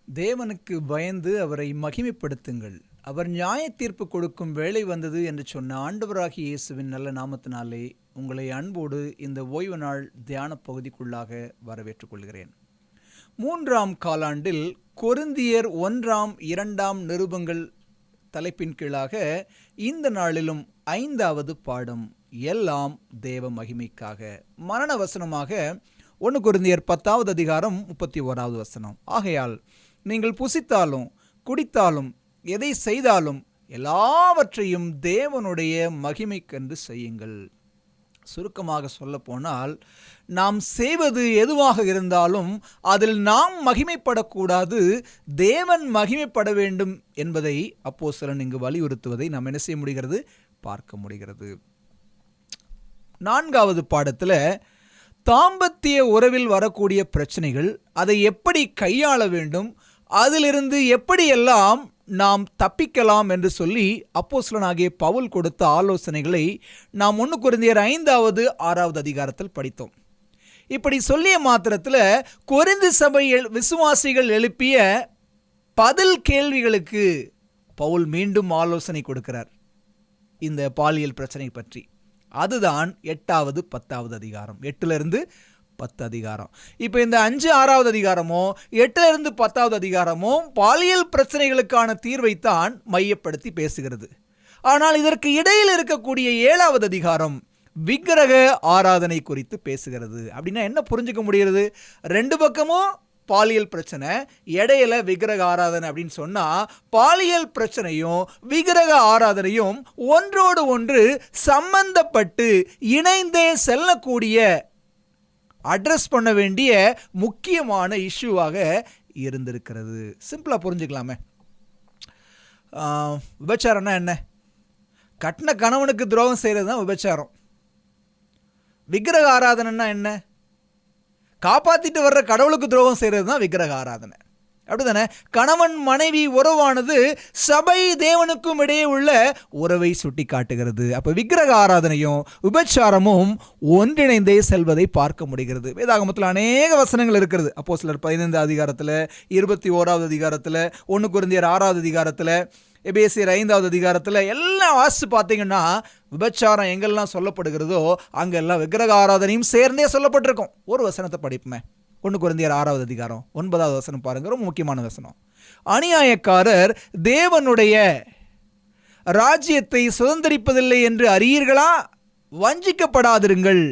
தேவனுக்கு பயந்து அவரை மகிமைப்படுத்துங்கள். அவர் நியாய தீர்ப்பு கொடுக்கும் வேளை வந்தது என்று சொன்ன ஆண்டவராகிய இயேசுவின் நல்ல நாமத்தினாலே உங்களை அன்போடு இந்த ஓய்வு நாள் தியான பகுதிக்குள்ளாக வரவேற்றுக் கொள்கிறேன். 3ஆம் காலாண்டில் கொரிந்தியர் 1, 2 நிருபங்கள் தலைப்பின் கீழாக இந்த நாளிலும் 5வது பாடம், எல்லாம் தேவ மகிமைக்காக. மரண வசனமாக 1 கொரிந்தியர் 10வது அதிகாரம் 31வது வசனம். ஆகையால் நீங்கள் புசித்தாலும் குடித்தாலும் எதை செய்தாலும் எல்லாவற்றையும் தேவனுடைய மகிமைக்கென்று செய்யுங்கள். சுருக்கமாக சொல்ல போனால், நாம் செய்வது எதுவாக இருந்தாலும் அதில் நாம் மகிமைப்படக்கூடாது, தேவன் மகிமைப்பட வேண்டும் என்பதை அப்போஸ்தலன் இங்கு வலியுறுத்துவதை நாம் என்ன செய்ய முடிகிறது, பார்க்க முடிகிறது. 4வது பாடத்தில் தாம்பத்திய உறவில் வரக்கூடிய பிரச்சனைகள், அதை எப்படி கையாள வேண்டும், அதிலிருந்து எப்படியெல்லாம் நாம் தப்பிக்கலாம் என்று சொல்லி அப்போஸ்தலனாகிய பவுல் கொடுத்த ஆலோசனைகளை நாம் 1 கொரிந்தியர் 5வது 6வது அதிகாரத்தில் படித்தோம். இப்படி சொல்லிய மாத்திரத்தில் கொரிந்து சபை விசுவாசிகள் எழுப்பிய பதில் கேள்விகளுக்கு பவுல் மீண்டும் ஆலோசனை கொடுக்கிறார் இந்த பாலியல் பிரச்சனை பற்றி. அதுதான் 8வது 10வது அதிகாரம், 8லிருந்து 10 அதிகாரம். இப்போ இந்த 5, 6வது அதிகாரமோ 8லிருந்து 10வது அதிகாரமோ பாலியல் பிரச்சனைகளுக்கான தீர்வைத்தான் மையப்படுத்தி பேசுகிறது. ஆனால் இதற்கு இடையில் இருக்கக்கூடிய 7வது அதிகாரம் விக்கிரக ஆராதனை குறித்து பேசுகிறது. அப்படின்னா என்ன புரிஞ்சுக்க முடிகிறது, 2 பக்கமும் பாலியல் பிரச்சனை, இடையில விக்கிரக ஆராதனை அப்படின்னு சொன்னா, பாலியல் பிரச்சனையும் விக்கிரக ஆராதனையும் ஒன்றோடு ஒன்று சம்பந்தப்பட்டு இணைந்தே செல்லக்கூடிய, அட்ரஸ் பண்ண வேண்டிய முக்கியமான இஷ்யூவாக இருந்திருக்கிறது. சிம்பிளா புரிஞ்சுக்கலாமே. விபச்சாரம்னா என்ன? கட்டின கணவனுக்கு துரோகம் செய்யறது தான் விபச்சாரம். விக்கிரக ஆராதனைன்னா என்ன? காப்பாத்திட்டு வர்ற கடவுளுக்கு துரோகம் செய்யறது தான் விக்கிரக ஆராதனை. அப்படிதானே? கணவன் மனைவி உறவானது சபை தேவனுக்கும் இடையே உள்ள உறவை சுட்டி காட்டுகிறது. அப்ப விக்கிரக ஆராதனையும் விபச்சாரமும் ஒன்றிணைந்தே செல்வதை பார்க்க முடிகிறது. வேதாகமத்தில் அநேக வசனங்கள் இருக்கிறது. அப்போஸ்தலர் 15 அதிகாரத்தில், 21வது அதிகாரத்தில், 1 கொரிந்தியர் 6வது அதிகாரத்தில், எபேசியர் 5வது அதிகாரத்தில் எல்லாம் வாசித்து பார்த்தீங்கன்னா விபச்சாரம் எங்கெல்லாம் சொல்லப்படுகிறதோ அங்கெல்லாம் விக்கிரக ஆராதனையும் சேர்ந்தே சொல்லப்பட்டிருக்கும். ஒரு வசனத்தை படிப்புமே, 1 கொரிந்தியர் 6வது அதிகாரம் 9வது வசனம் பாருங்க, ரொம்ப முக்கியமான வசனம். அநியாயக்காரர் தேவனுடைய ராஜ்யத்தை சுதந்திரிப்பதில்லை என்று அறியீர்களா? வஞ்சிக்கப்படாதிருங்கள்.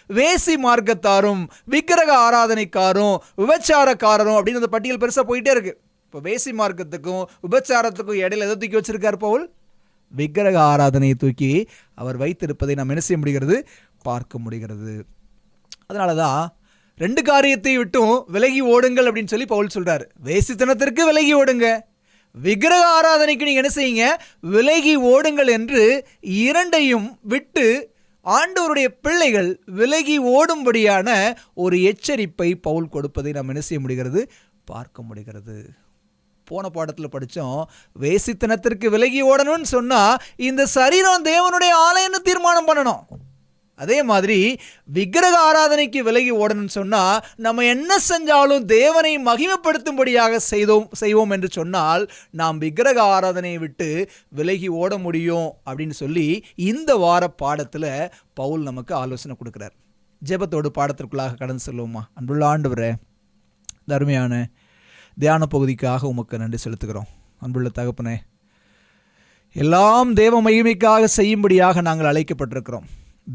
வேசி மார்க்கத்தாரும் விக்கிரக ஆராதனைக்காரும் விபச்சாரக்காரரும் அப்படின்னு அந்த பட்டியல் பெருசாக போயிட்டே இருக்கு. இப்போ வேசி மார்க்கத்துக்கும் விபச்சாரத்துக்கும் இடையில எதை தூக்கி வச்சிருக்கார் பவுல்? விக்கிரக ஆராதனையை தூக்கி அவர் வைத்திருப்பதை நாம் என்ன செய்ய முடிகிறது, பார்க்க முடிகிறது. அதனால தான் 2 காரியத்தை விட்டும் விலகி ஓடுங்கள் அப்படின்னு சொல்லி பவுல் சொல்றாரு. வேசித்தனத்திற்கு விலகி ஓடுங்க, விக்கிரக ஆராதனைக்கு நீங்க என்ன செய்யுங்க, விலகி ஓடுங்கள் என்று 2ஐயும் விட்டு ஆண்டவருடைய பிள்ளைகள் விலகி ஓடும்படியான ஒரு எச்சரிப்பை பவுல் கொடுப்பதை நாம் என்ன செய்ய முடிகிறது, பார்க்க முடிகிறது. போன பாடத்தில் படித்தோம், வேசித்தனத்திற்கு விலகி ஓடணும்னு சொன்னால் இந்த சரீரம் தேவனுடைய ஆலயம்னு தீர்மானம் பண்ணணும். அதே மாதிரி விக்கிரக ஆராதனைக்கு விலகி ஓடணும்னு சொன்னால் நம்ம என்ன செஞ்சாலும் தேவனை மகிமைப்படுத்தும்படியாக செய்வோம் என்று சொன்னால் நாம் விக்கிரக ஆராதனையை விட்டு விலகி ஓட முடியும் அப்படின்னு சொல்லி இந்த வார பாடத்தில் பவுல் நமக்கு ஆலோசனை கொடுக்குறார். ஜெபத்தோடு பாடத்திற்குள்ளாக கடந்து செல்வோமா? அன்புள்ள ஆண்டவரே, அருமையான தியான பகுதிக்காக உமக்கு நன்றி செலுத்துகிறோம். அன்புள்ள தகப்பனே, எல்லாம் தேவ மகிமைக்காக செய்யும்படியாக நாங்கள் அழைக்கப்பட்டிருக்கிறோம்.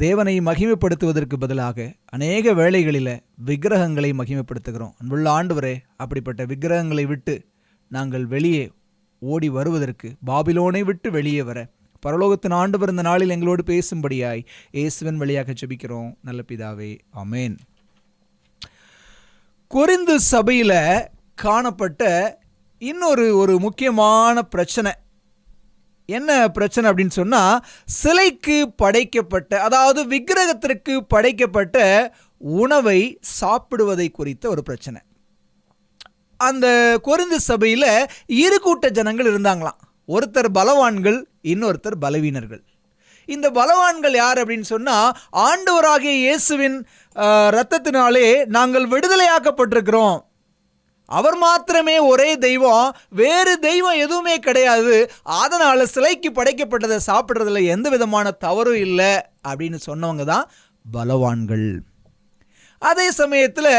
தேவனை மகிமைப்படுத்துவதற்கு பதிலாக அநேக வேளைகளில் விக்கிரகங்களை மகிமைப்படுத்துகிறோம். அன்புள்ள ஆண்டவரே, அப்படிப்பட்ட விக்கிரகங்களை விட்டு நாங்கள் வெளியே ஓடி வருவதற்கு, பாபிலோனை விட்டு வெளியே வர பரலோகத்தின் ஆண்டவர் இந்த நாளில் எங்களோடு பேசும்படியாய் இயேசுவின் வழியாக ஜெபிக்கிறோம் நல்ல பிதாவே, ஆமேன். கொரிந்து சபையில் காணப்பட்ட இன்னொரு முக்கியமான பிரச்சனை என்ன பிரச்சனை அப்படின்னு சொன்னால், சிலைக்கு படைக்கப்பட்ட, அதாவது விக்கிரகத்திற்கு படைக்கப்பட்ட உணவை சாப்பிடுவதை குறித்த ஒரு பிரச்சனை. அந்த கொரிந்து சபையில் 2 கூட்ட ஜனங்கள் இருந்தாங்களாம். ஒருத்தர் பலவான்கள், இன்னொருத்தர் பலவீனர்கள். இந்த பலவான்கள் யார் அப்படின்னு சொன்னால், ஆண்டவராகிய இயேசுவின் இரத்தத்தினாலே நாங்கள் விடுதலையாக்கப்பட்டிருக்கிறோம், அவர் மாத்திரமே ஒரே தெய்வம், வேறு தெய்வம் எதுவுமே கிடையாது, அதனால சிலைக்கு படைக்கப்பட்டதை சாப்பிட்றதுல எந்த விதமான தவறும் இல்லை அப்படின்னு சொன்னவங்க தான் பலவான்கள். அதே சமயத்தில்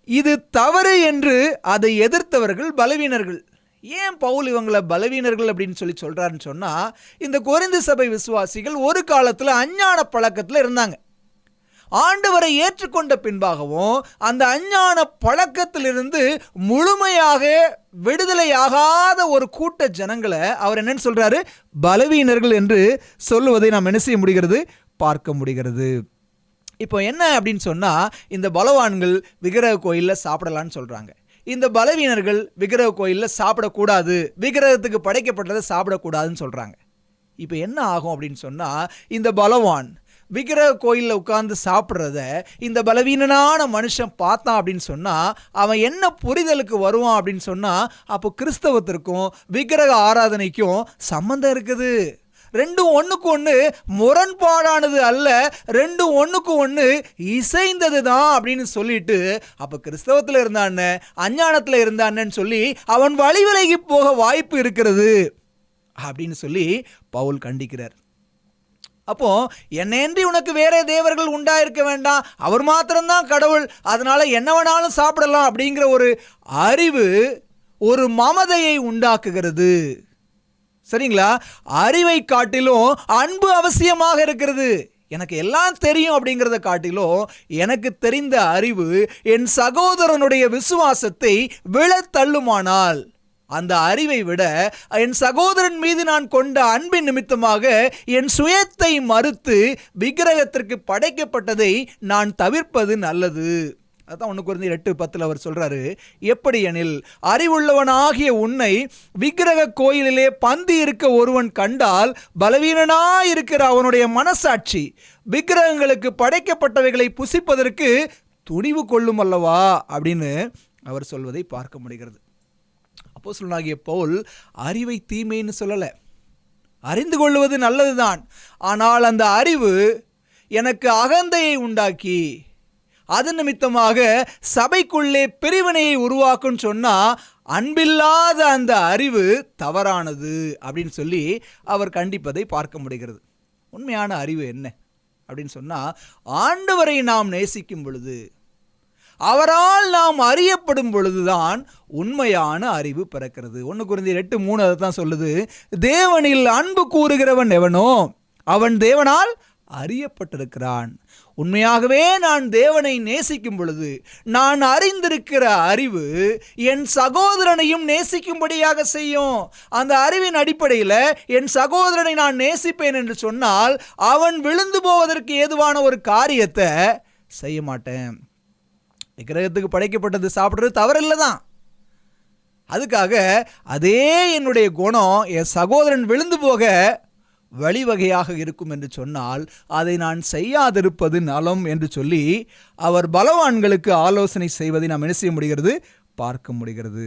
இது தவறு என்று அதை எதிர்த்தவர்கள் பலவீனர்கள். ஏன் பவுல் இவங்களை பலவீனர்கள் அப்படின்னு சொல்றாருன்னு சொன்னா, இந்த கொரிந்து சபை விசுவாசிகள் ஒரு காலத்தில் அஞ்ஞான பழக்கத்தில் இருந்தாங்க. ஆண்டவரை ஏற்றுக்கொண்ட பின்பாகவும் அந்த அஞ்ஞான பழக்கத்திலிருந்து முழுமையாக விடுதலையாகாத ஒரு கூட்ட ஜனங்களை அவர் என்னன்னு சொல்றாரு, பலவீனர்கள் என்று சொல்லுவதை நாம் என்ன செய்ய முடிகிறது, பார்க்க முடிகிறது. இப்போ என்ன அப்படின்னு சொன்னா, இந்த பலவான்கள் விக்கிரக கோயிலில் சாப்பிடலான்னு சொல்றாங்க, இந்த பலவீனர்கள் விக்கிரக கோயிலில் சாப்பிடக்கூடாது, விக்கிரகத்துக்கு படைக்கப்பட்டதை சாப்பிடக்கூடாதுன்னு சொல்றாங்க. இப்போ என்ன ஆகும் அப்படின்னு சொன்னா, இந்த பலவான் விக்கிரக கோயிலில் உட்கார்ந்து சாப்பிட்றத இந்த பலவீனனான மனுஷன் பார்த்தான் அப்படின்னு சொன்னால் அவன் என்ன புரிதலுக்கு வருவான் அப்படின்னு சொன்னால், அப்போ கிறிஸ்தவத்திற்கும் விக்கிரக ஆராதனைக்கும் சம்பந்தம் இருக்குது. ரெண்டும் ஒன்றுக்கு ஒன்று முரண்பாடானது அல்ல, ரெண்டும் ஒன்றுக்கு ஒன்று இசைந்தது தான் அப்படின்னு சொல்லிட்டு, அப்போ கிறிஸ்தவத்தில் இருந்தான்னு அஞ்ஞானத்தில் இருந்தான்னு சொல்லி அவன் வழி விலகி போக வாய்ப்பு இருக்கிறது அப்படின்னு சொல்லி பவுல் கண்டிக்கிறார். அப்போ என்னையன்றி உனக்கு வேற தேவர்கள் உண்டாயிருக்க வேண்டாம், அவர் மாத்திரம்தான் கடவுள், அதனால என்ன வேணாலும் சாப்பிடலாம் அப்படிங்கிற ஒரு அறிவு ஒரு மமதையை உண்டாக்குகிறது. சரிங்களா? அறிவை காட்டிலும் அன்பு அவசியமாக இருக்கிறது. எனக்கு எல்லாம் தெரியும் அப்படிங்கிறத காட்டிலும் எனக்கு தெரிந்த அறிவு என் சகோதரனுடைய விசுவாசத்தை விழத்தள்ளுமானால், அந்த அறிவை விட என் சகோதரன் மீது நான் கொண்ட அன்பின் நிமித்தமாக என் சுயத்தை மறுத்து விக்கிரகத்திற்கு படைக்கப்பட்டதை நான் தவிர்ப்பது நல்லது. அதான் 1 கொரிந்தியர் 8:10 அவர் சொல்றாரு, எப்படி எனில் அறிவுள்ளவனாகிய உன்னை விக்கிரக கோயிலிலே பந்தி இருக்க ஒருவன் கண்டால் பலவீனனாயிருக்கிற அவனுடைய மனசாட்சி விக்கிரகங்களுக்கு படைக்கப்பட்டவைகளை புசிப்பதற்கு துணிவு கொள்ளும் அல்லவா அப்படின்னு அவர் சொல்வதை பார்க்க முடிகிறது. அப்போஸ்தலனாகிய பவுல் அறிவை தீமைன்னு சொல்லலை, அறிந்து கொள்வது நல்லதுதான். ஆனால் அந்த அறிவு எனக்கு அகந்தையை உண்டாக்கி அது நிமித்தமாக சபைக்குள்ளே பிரிவினையை உருவாக்கும் சொன்னா, அன்பில்லாத அந்த அறிவு தவறானது அப்படின்னு சொல்லி அவர் கண்டிப்பதை பார்க்க முடிகிறது. உண்மையான அறிவு என்ன அப்படின்னு சொன்னா, ஆண்டவரை நாம் நேசிக்கும் பொழுது, அவரால் நாம் அறியப்படும் பொழுதுதான் உண்மையான அறிவு பிறக்கிறது. 1 கொரிந்தியர் 8:3 அதை தான் சொல்லுது, தேவனில் அன்பு கூறுகிறவன் எவனோ அவன் தேவனால் அறியப்பட்டிருக்கிறான். உண்மையாகவே நான் தேவனை நேசிக்கும் பொழுது நான் அறிந்திருக்கிற அறிவு என் சகோதரனையும் நேசிக்கும்படியாக செய்யும். அந்த அறிவின் அடிப்படையில் என் சகோதரனை நான் நேசிப்பேன் என்று சொன்னால் அவன் விழுந்து போவதற்கு ஏதுவான ஒரு காரியத்தை செய்ய மாட்டேன். விக்கிரகத்துக்கு படைக்கப்பட்டது சாப்பிட்றது தவறில்லை தான், அதுக்காக அதே என்னுடைய குணம் என் சகோதரன் விழுந்து போக வழிவகையாக இருக்கும் என்று சொன்னால் அதை நான் செய்யாதிருப்பது நலம் என்று சொல்லி அவர் பலவான்களுக்கு ஆலோசனை செய்வதை நாம் என்ன செய்ய முடிகிறது, பார்க்க முடிகிறது.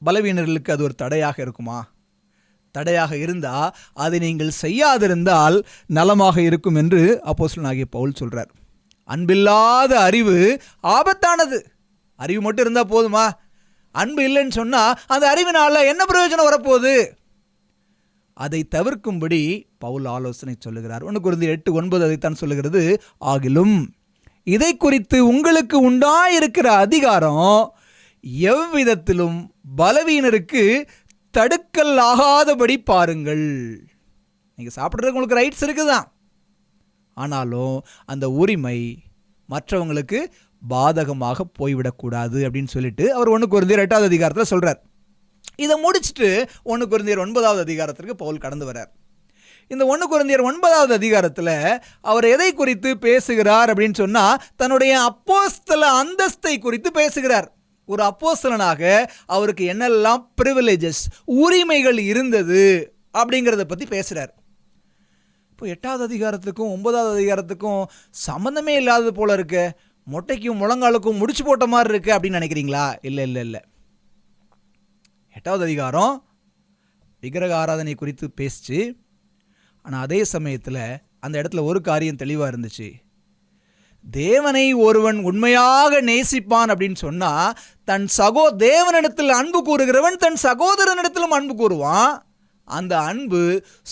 பலவீனர்களுக்கு அது ஒரு தடையாக இருக்குமா? தடையாக இருந்தால் அதை நீங்கள் செய்யாதிருந்தால் நலமாக இருக்கும் என்று அப்போஸ்தலனாகிய பவுல் சொல்றார். அன்பில்லாத அறிவு ஆபத்தானது. அறிவு மட்டும் இருந்தால் போதுமா? அன்பு இல்லைன்னு சொன்னால் அந்த அறிவினால என்ன பிரயோஜனம் வரப்போகுது? அதை தவிர்க்கும்படி பவுல் ஆலோசனை சொல்லுகிறார். 1 கொரிந்தியர் 8:9 அதைத்தான் சொல்லுகிறது, ஆகிலும் இதை குறித்து உங்களுக்கு உண்டாயிருக்கிற அதிகாரம் எவ்விதத்திலும் பலவீனருக்கு தடுக்கல் ஆகாதபடி பாருங்கள். நீங்கள் சாப்பிட்றதுக்கு உங்களுக்கு ரைட்ஸ் இருக்குதான், ஆனாலும் அந்த உரிமை மற்றவங்களுக்கு பாதகமாக போய்விடக்கூடாது அப்படின்னு சொல்லிட்டு அவர் 1 கொரிந்தியர் 8வது அதிகாரத்தில் சொல்றார். இதை முடிச்சுட்டு 1 கொரிந்தியர் 9வது அதிகாரத்திற்கு பவுல் கடந்து வரார். இந்த 1 கொரிந்தியர் 9வது அதிகாரத்தில் அவர் எதை குறித்து பேசுகிறார் அப்படின்னு சொன்னால், தன்னுடைய அப்போஸ்தல அந்தஸ்தை குறித்து பேசுகிறார். ஒரு அப்போஸ்தலனாக அவருக்கு என்னெல்லாம் ப்ரிவிலேஜஸ், உரிமைகள் இருந்தது அப்படிங்கிறத பற்றி பேசுகிறார். இப்போ 8வது அதிகாரத்துக்கும் 9வது அதிகாரத்துக்கும் சம்மந்தமே இல்லாதது போல இருக்கு, மொட்டைக்கும் முழங்காலுக்கும் முடிச்சு போட்ட மாதிரி இருக்கு அப்படின்னு நினைக்கிறீங்களா? இல்லை இல்லை இல்லை. 8வது அதிகாரம் விக்கிரக ஆராதனை குறித்து பேசிச்சு, ஆனால் அதே சமயத்தில் அந்த இடத்துல ஒரு காரியம் தெளிவாக இருந்துச்சு. தேவனை ஒருவன் உண்மையாக நேசிப்பான் அப்படின்னு சொன்னா தன் தேவனிடத்தில் அன்பு கூறுகிறவன் தன் சகோதரனிடத்திலும் அன்பு கூறுவான். அந்த அன்பு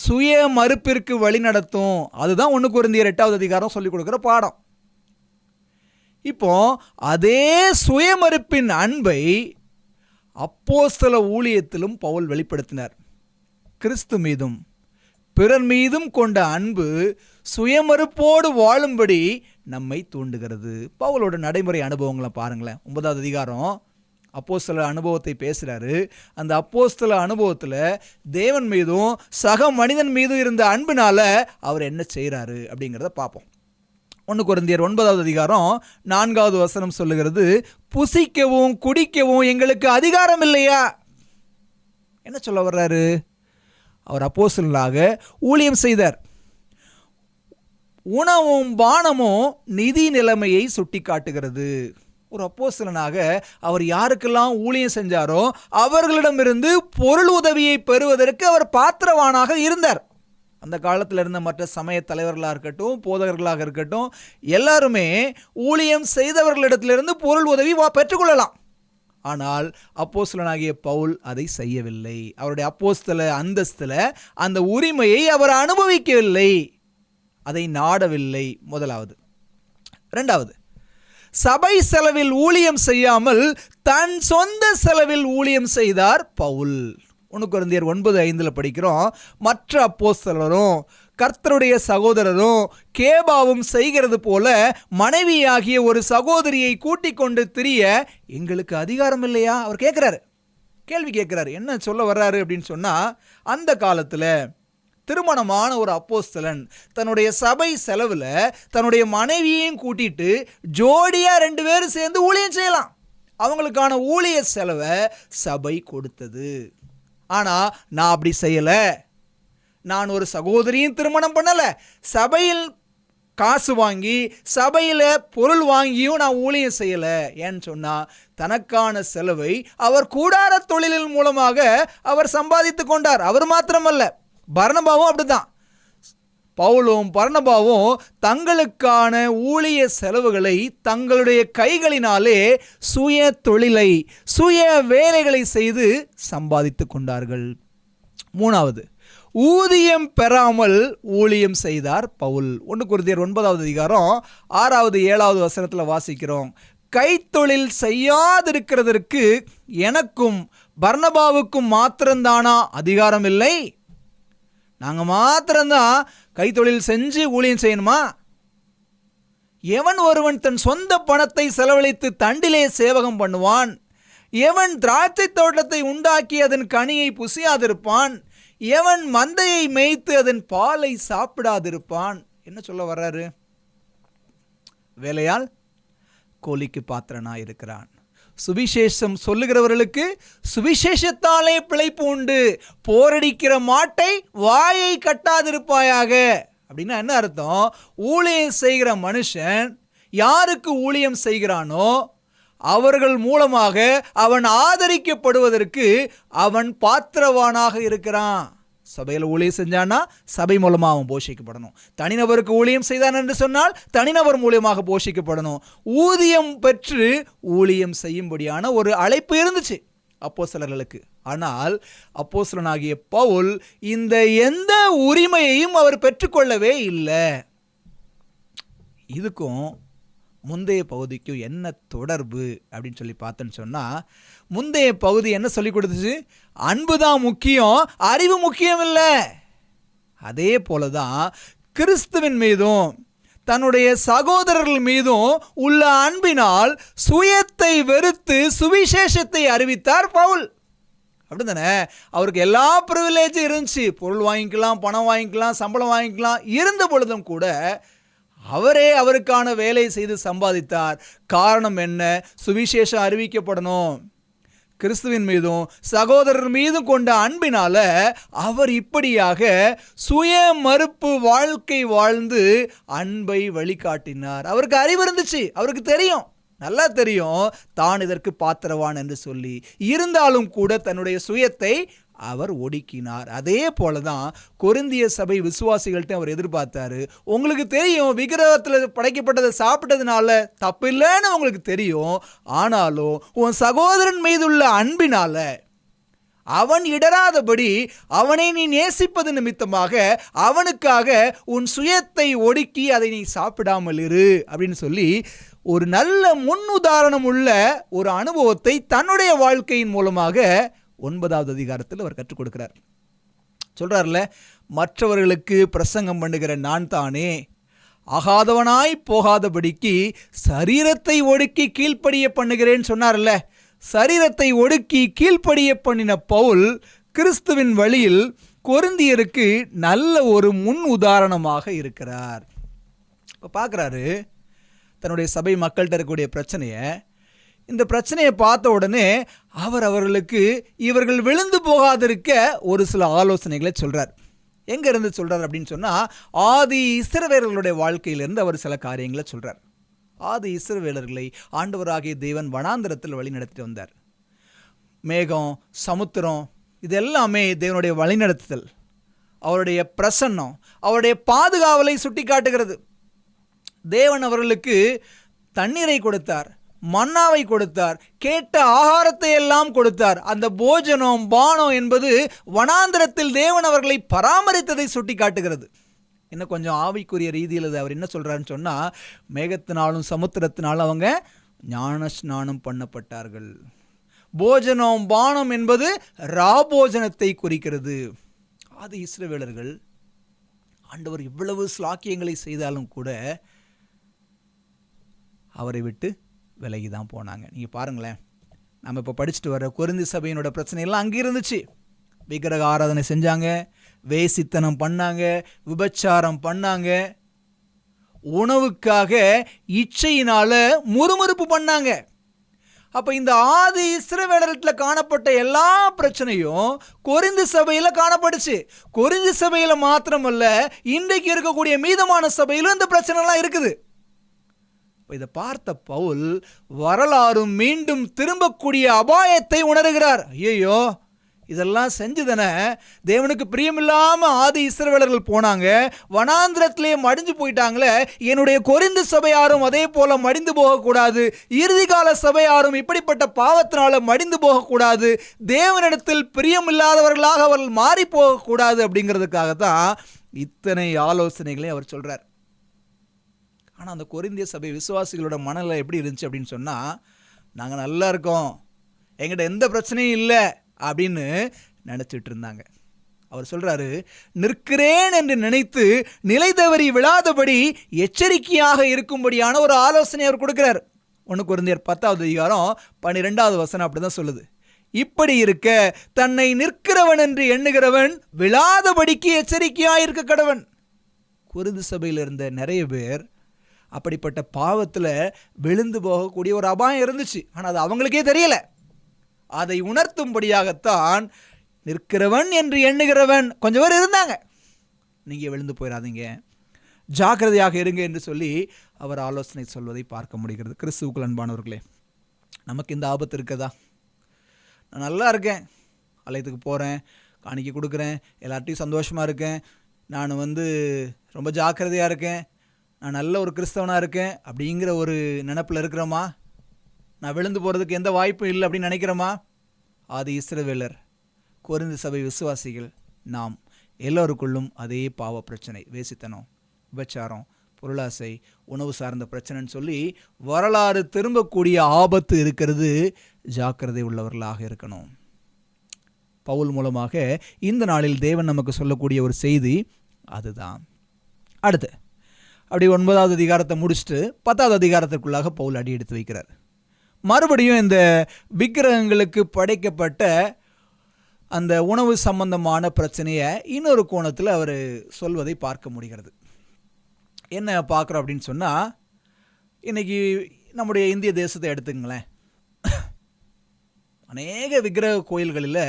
சுய மறுப்பிற்கு வழி நடத்தும். அதுதான் 1 கொரிந்தியர் 8வது அதிகாரம் சொல்லிக் கொடுக்கிற பாடம். இப்போ அதே சுயமறுப்பின் அன்பை அப்போஸ்தல ஊழியத்திலும் பவுல் வெளிப்படுத்தினார். கிறிஸ்து மீதும் பிறர் மீதும் கொண்ட அன்பு சுயமறுப்போடு வாழும்படி நம்மை தூண்டுகிறது. பவுலோட நடைமுறை அனுபவங்களை பாருங்களேன். 9வது அதிகாரம் அப்போஸ்தல அனுபவத்தை பேசுகிறாரு. அந்த அப்போஸ்தல அனுபவத்தில் தேவன் மீதும் சக மனிதன் மீதும் இருந்த அன்பினால அவர் என்ன செய்கிறாரு அப்படிங்கிறத பார்ப்போம். 1 கொரிந்தியர் 9வது அதிகாரம் 4வது வசனம் சொல்லுகிறது, புசிக்கவும் குடிக்கவும் எங்களுக்கு அதிகாரம் இல்லையா? என்ன சொல்ல வர்றாரு? அவர் அப்போஸ்தலனாக ஊழியம் செய்தார். உணவும் பானமும் நிதி நிலைமையை சுட்டி காட்டுகிறது. ஒரு அப்போஸ்தலனாக அவர் யாருக்கெல்லாம் ஊழியம் செஞ்சாரோ அவர்களிடமிருந்து பொருள் உதவியை பெறுவதற்கு அவர் பாத்திரவானாக இருந்தார். அந்த காலத்தில் இருந்த மற்ற சமய தலைவர்களாக இருக்கட்டும், போதகர்களாக இருக்கட்டும், எல்லாருமே ஊழியம் செய்தவர்களிடத்திலிருந்து பொருள் உதவி பெற்றுக்கொள்ளலாம். ஆனால் அப்போஸ்தலனாகிய பவுல் அதை செய்யவில்லை. அவருடைய அப்போஸ்தல அந்தஸ்தில் அந்த உரிமையை அவர் அனுபவிக்கவில்லை, அதை நாடவில்லை. முதலாவது. 2வது, சபை செலவில் ஊழியம் செய்யாமல் தன் சொந்த செலவில் ஊழியம் செய்தார் பவுல். 1 கொரிந்தியர் 9:5 படிக்கிறோம், மற்ற அப்போஸ்தலரும் கர்த்தருடைய சகோதரரும் கேபாவும் செய்கிறது போல மனைவியாகிய ஒரு சகோதரியை கூட்டிக் கொண்டு திரிய எங்களுக்கு அதிகாரம் இல்லையா? அவர் கேட்குறாரு, கேள்வி கேட்குறாரு. என்ன சொல்ல வர்றாரு அப்படின்னு சொன்னால், அந்த காலத்தில் திருமணமான ஒரு அப்போஸ்தலன் தன்னுடைய சபை செலவில் தன்னுடைய மனைவியையும் கூட்டிட்டு ஜோடியாக 2 பேரும் சேர்ந்து ஊழியம் செய்யலாம். அவங்களுக்கான ஊழிய செலவை சபை கொடுத்தது. ஆனால் நான் அப்படி செய்யலை. நான் ஒரு சகோதரியும் திருமணம் பண்ணலை. சபையில் காசு வாங்கி சபையில் பொருள் வாங்கியும் நான் ஊழியம் செய்யலை. ஏன்னு சொன்னால் தனக்கான செலவை அவர் கூடார தொழிலின் மூலமாக அவர் சம்பாதித்து கொண்டார். அவர் மாத்திரமல்ல, பர்னபாவும் அப்படிதான். பவுலும் பர்னபாவும் தங்களுக்கான ஊழிய செலவுகளை தங்களுடைய கைகளினாலே சுய தொழிலை சுய வேலைகளை செய்து சம்பாதித்து கொண்டார்கள். 3வது, ஊதியம் பெறாமல் ஊழியம் செய்தார் பவுல். 1 கொரிந்தியர் 9வது அதிகாரம் 6வது 7வது வசனத்தில் வாசிக்கிறோம், கைத்தொழில் செய்யாதிருக்கிறதற்கு எனக்கும் பர்னபாவுக்கும் மாத்திரம்தானா அதிகாரம் இல்லை? நாங்கள் மாத்திரம்தான் கைத்தொழில் செஞ்சு ஊழியம் செய்யணுமா? எவன் ஒருவன் தன் சொந்த பணத்தை செலவழித்து தண்டிலே சேவகம் பண்ணுவான்? எவன் திராட்சை தோட்டத்தை உண்டாக்கி அதன் கனியை புசியாதிருப்பான்? எவன் மந்தையை மேய்த்து அதன் பாலை சாப்பிடாதிருப்பான்? என்ன சொல்ல வர்றாரு? வேலையால் கோலிக்கு பாத்திரனாய் இருக்கிறான். சுவிசேஷம் சொல்லுகிறவர்களுக்கு சுவிசேஷத்தாலே பிழைப்பு உண்டு. போரடிக்கிற மாட்டை வாயை கட்டாதிருப்பாயாக. அப்படின்னா என்ன அர்த்தம்? ஊழியம் செய்கிற மனுஷன் யாருக்கு ஊழியம் செய்கிறானோ அவர்கள் மூலமாக அவன் ஆதரிக்கப்படுவதற்கு அவன் பாத்திரவானாக இருக்கிறான். சபையில் ஊழியம் செஞ்சான்னா சபை மூலமாக அவன் போஷிக்கப்படணும். தனிநபருக்கு ஊழியம் செய்தான் என்று சொன்னால் தனிநபர் மூலியமாக போஷிக்கப்படணும். ஊதியம் பெற்று ஊழியம் செய்யும்படியான ஒரு அழைப்பு இருந்துச்சு அப்போஸ்தலர்களுக்கு. ஆனால் அப்போஸ்தலனாகிய பவுல் இந்த எந்த உரிமையையும் அவர் பெற்றுக்கொள்ளவே இல்லை. இதுக்கும் முந்தைய பகுதிக்கும் என்ன தொடர்பு அப்படின்னு சொல்லி பார்த்தேன்னு சொன்னால், முந்தைய பகுதி என்ன சொல்லி கொடுத்துச்சு? அன்பு தான் முக்கியம், அறிவு முக்கியம் இல்லை. அதே போல தான் கிறிஸ்துவின் மீதும் தன்னுடைய சகோதரர்கள் மீதும் உள்ள அன்பினால் சுயத்தை வெறுத்து சுவிசேஷத்தை அறிவித்தார் பவுல். அப்படி தானே? அவருக்கு எல்லா ப்ரிவிலேஜும் இருந்துச்சு. பொருள் வாங்கிக்கலாம், பணம் வாங்கிக்கலாம், சம்பளம் வாங்கிக்கலாம். இருந்த பொழுதும் கூட அவரே அவருக்கான வேலை செய்து சம்பாதித்தார். காரணம் என்ன? சுவிசேஷம் அறிவிக்கப்படணும். கிறிஸ்துவின் மீதும் சகோதரர் மீதும் கொண்ட அன்பினால அவர் இப்படியாக சுய மறுப்பு வாழ்க்கை வாழ்ந்து அன்பை வழிகாட்டினார். அவருக்கு அறிவு இருந்துச்சு, அவருக்கு தெரியும் நல்லா தெரியும் தான் இதற்கு பாத்திரவான் என்று சொல்லி. இருந்தாலும் கூட தன்னுடைய சுயத்தை அவர் ஒடுக்கினார். அதே போலதான் கொரிந்திய சபை விசுவாசிகள்கிட்ட அவர் எதிர்பார்த்தாரு. உங்களுக்கு தெரியும் விக்கிரகத்தில் படைக்கப்பட்டதை சாப்பிட்டதுனால தப்பில்லைன்னு உங்களுக்கு தெரியும். ஆனாலும் உன் சகோதரன் மீதுள்ள அன்பினால அவன் இடராதபடி அவனை நீ நேசிப்பது நிமித்தமாக அவனுக்காக உன் சுயத்தை ஒடுக்கி அதை நீ சாப்பிடாமல் இரு அப்படின்னு சொல்லி ஒரு நல்ல முன் உதாரணம் உள்ள ஒரு அனுபவத்தை தன்னுடைய வாழ்க்கையின் மூலமாக 9வது அதிகாரத்தில் அவர் கற்றுக் கொடுக்கிறார். சொல்றார்ல, மற்றவர்களுக்கு பிரசங்கம் பண்ணுகிற நான் தானே ஆகாதவனாய் போகாதபடிக்கு சரீரத்தை ஒடுக்கி கீழ்ப்படிய பண்ணுகிறேன்னு சொன்னார்ல. சரீரத்தை ஒடுக்கி கீழ்ப்படிய பண்ணின பவுல் கிறிஸ்துவின் வழியில் கொரிந்தியருக்கு நல்ல ஒரு முன் உதாரணமாக இருக்கிறார். இப்போ பார்க்குறாரு தன்னுடைய சபை மக்கள்கிட்ட இருக்கக்கூடிய பிரச்சனையை. இந்த பிரச்சனையை பார்த்த உடனே அவர்களுக்கு இவர்கள் விழுந்து போகாதிருக்க ஒரு சில ஆலோசனைகளை சொல்கிறார். எங்கே இருந்து சொல்கிறார் அப்படின்னு சொன்னால், ஆதி இஸ்ரவேலர்களுடைய வாழ்க்கையிலிருந்து அவர் சில காரியங்களை சொல்கிறார். ஆதி இஸ்ரவேலர்களை ஆண்டவராகிய தேவன் வனாந்தரத்தில் வழி நடத்திட்டு வந்தார். மேகம், சமுத்திரம், இது எல்லாமே தேவனுடைய வழிநடத்துதல், அவருடைய பிரசன்னம், அவருடைய பாதுகாவலை சுட்டி காட்டுகிறது. தேவன் அவர்களுக்கு தண்ணீரை கொடுத்தார், மன்னாவை கொடுத்தார், கேட்ட ஆகாரத்தை எல்லாம் கொடுத்தார். அந்த போஜனம் பானம் என்பது வனாந்திரத்தில் தேவன் அவர்களை பராமரித்ததை சுட்டி காட்டுகிறது. இன்னும் கொஞ்சம் ஆவிக்குரிய ரீதியில் அவர் என்ன சொல்கிறாருன்னு சொன்னால், மேகத்தினாலும் சமுத்திரத்தினாலும் அவங்க ஞான ஸ்நானம் பண்ணப்பட்டார்கள். போஜனம் பானம் என்பது ராபோஜனத்தை குறிக்கிறது. அது இஸ்ரவேலர்கள் ஆண்டவர் இவ்வளவு ஸ்லாக்கியங்களை செய்தாலும் கூட அவரை விட்டு விலகி தான் போனாங்க. நீங்கள் பாருங்களேன், நம்ம இப்போ படிச்சுட்டு வர கொரிந்தி சபையினோட பிரச்சனையெல்லாம் அங்கே இருந்துச்சு. விக்கிரக ஆராதனை செஞ்சாங்க, வேசித்தனம் பண்ணாங்க, விபச்சாரம் பண்ணாங்க, உணவுக்காக இச்சையினால முறுமுறுப்பு பண்ணாங்க. அப்போ இந்த ஆதி இஸ்ரவேலர்களில் காணப்பட்ட எல்லா பிரச்சனையும் கொரிந்தி சபையில் காணப்பட்டுச்சு. கொரிந்தி சபையில் மாத்திரமல்ல, இன்றைக்கு இருக்கக்கூடிய மீதமான சபையிலும் இந்த பிரச்சனைலாம் இருக்குது. இதை பார்த்த பவுல் வரலாறும் மீண்டும் திரும்பக்கூடிய அபாயத்தை உணர்கிறார். ஐயோ, இதெல்லாம் செஞ்சுதானே தேவனுக்கு பிரியமில்லாமல் ஆதி இஸ்ரவேலர்கள் போனாங்க, வனாந்திரத்திலே மடிஞ்சு போயிட்டாங்களே. என்னுடைய கொரிந்து சபையாரும் அதே போல மடிந்து போகக்கூடாது, இறுதிகால சபையாரும் இப்படிப்பட்ட பாவத்தினால மடிந்து போகக்கூடாது, தேவனிடத்தில் பிரியமில்லாதவர்களாக அவர்கள் மாறி போகக்கூடாது அப்படிங்கிறதுக்காகத்தான் இத்தனை ஆலோசனைகளை அவர் சொல்கிறார். ஆனால் அந்த கொரிந்திய சபை விசுவாசிகளோட மனநிலை எப்படி இருந்துச்சு அப்படின்னு சொன்னால், நாங்கள் நல்லா இருக்கோம், எங்கிட்ட எந்த பிரச்சனையும் இல்லை அப்படின்னு நினச்சிட்டு இருந்தாங்க. அவர் சொல்கிறாரு, நிற்கிறேன் என்று நினைத்து நிலை தவறி விழாதபடி எச்சரிக்கையாக இருக்கும்படியான ஒரு ஆலோசனை அவர் கொடுக்கிறார். 1 கொரிந்தியர் 10வது அதிகாரம் 12வது வசனம் அப்படி தான் சொல்லுது. இப்படி இருக்க தன்னை நிற்கிறவன் என்று எண்ணுகிறவன் விழாதபடிக்கு எச்சரிக்கையாக இருக்க கடவன். கொரிந்து சபையில் இருந்த நிறைய பேர் அப்படிப்பட்ட பாவத்தில் விழுந்து போகக்கூடிய ஒரு அபாயம் இருந்துச்சு. ஆனால் அது அவங்களுக்கே தெரியலை. அதை உணர்த்தும்படியாகத்தான் நிற்கிறவன் என்று எண்ணுகிறவன் கொஞ்சம் பேர் இருந்தாங்க. நீங்கள் விழுந்து போயிடாதீங்க, ஜாக்கிரதையாக இருங்க என்று சொல்லி அவர் ஆலோசனை சொல்வதை பார்க்க முடிகிறது. கிறிஸ்துவுக்குள் அன்பானவர்களே, நமக்கு இந்த ஆபத்து இருக்குதா? நான் நல்லா இருக்கேன், ஆலயத்துக்கு போகிறேன், காணிக்கை கொடுக்குறேன், எல்லார்ட்டையும் சந்தோஷமாக இருக்கேன், நான் ரொம்ப ஜாக்கிரதையாக இருக்கேன், நான் நல்ல ஒரு கிறிஸ்தவனாக இருக்கேன் அப்படிங்கிற ஒரு நினப்பில் இருக்கிறோமா? நான் விழுந்து போகிறதுக்கு எந்த வாய்ப்பும் இல்லை அப்படின்னு நினைக்கிறோமா? ஆதி இஸ்ரவேலர், கொரிந்து சபை விசுவாசிகள், நாம் எல்லோருக்குள்ளும் அதே பாவ பிரச்சனை, வேசித்தனம், விபச்சாரம், பொருளாசை, உணவு சார்ந்த பிரச்சனைன்னு சொல்லி வரலாறு திரும்பக்கூடிய ஆபத்து இருக்கிறது. ஜாக்கிரதை உள்ளவர்களாக இருக்கணும். பவுல் மூலமாக இந்த நாளில் தேவன் நமக்கு சொல்லக்கூடிய ஒரு செய்தி அதுதான். அடுத்து அப்படி 9வது அதிகாரத்தை முடிச்சுட்டு 10வது அதிகாரத்திற்குள்ளாக பவுல் அடி எடுத்து வைக்கிறார். மறுபடியும் இந்த விக்கிரகங்களுக்கு படைக்கப்பட்ட அந்த உணவு சம்பந்தமான பிரச்சனையை இன்னொரு கோணத்தில் அவர் சொல்வதை பார்க்க முடிகிறது. என்ன பார்க்குறோம் அப்படின்னு சொன்னால், இன்றைக்கி நம்முடைய இந்திய தேசத்தை எடுத்துங்களேன். அநேக விக்கிரக கோயில்களில்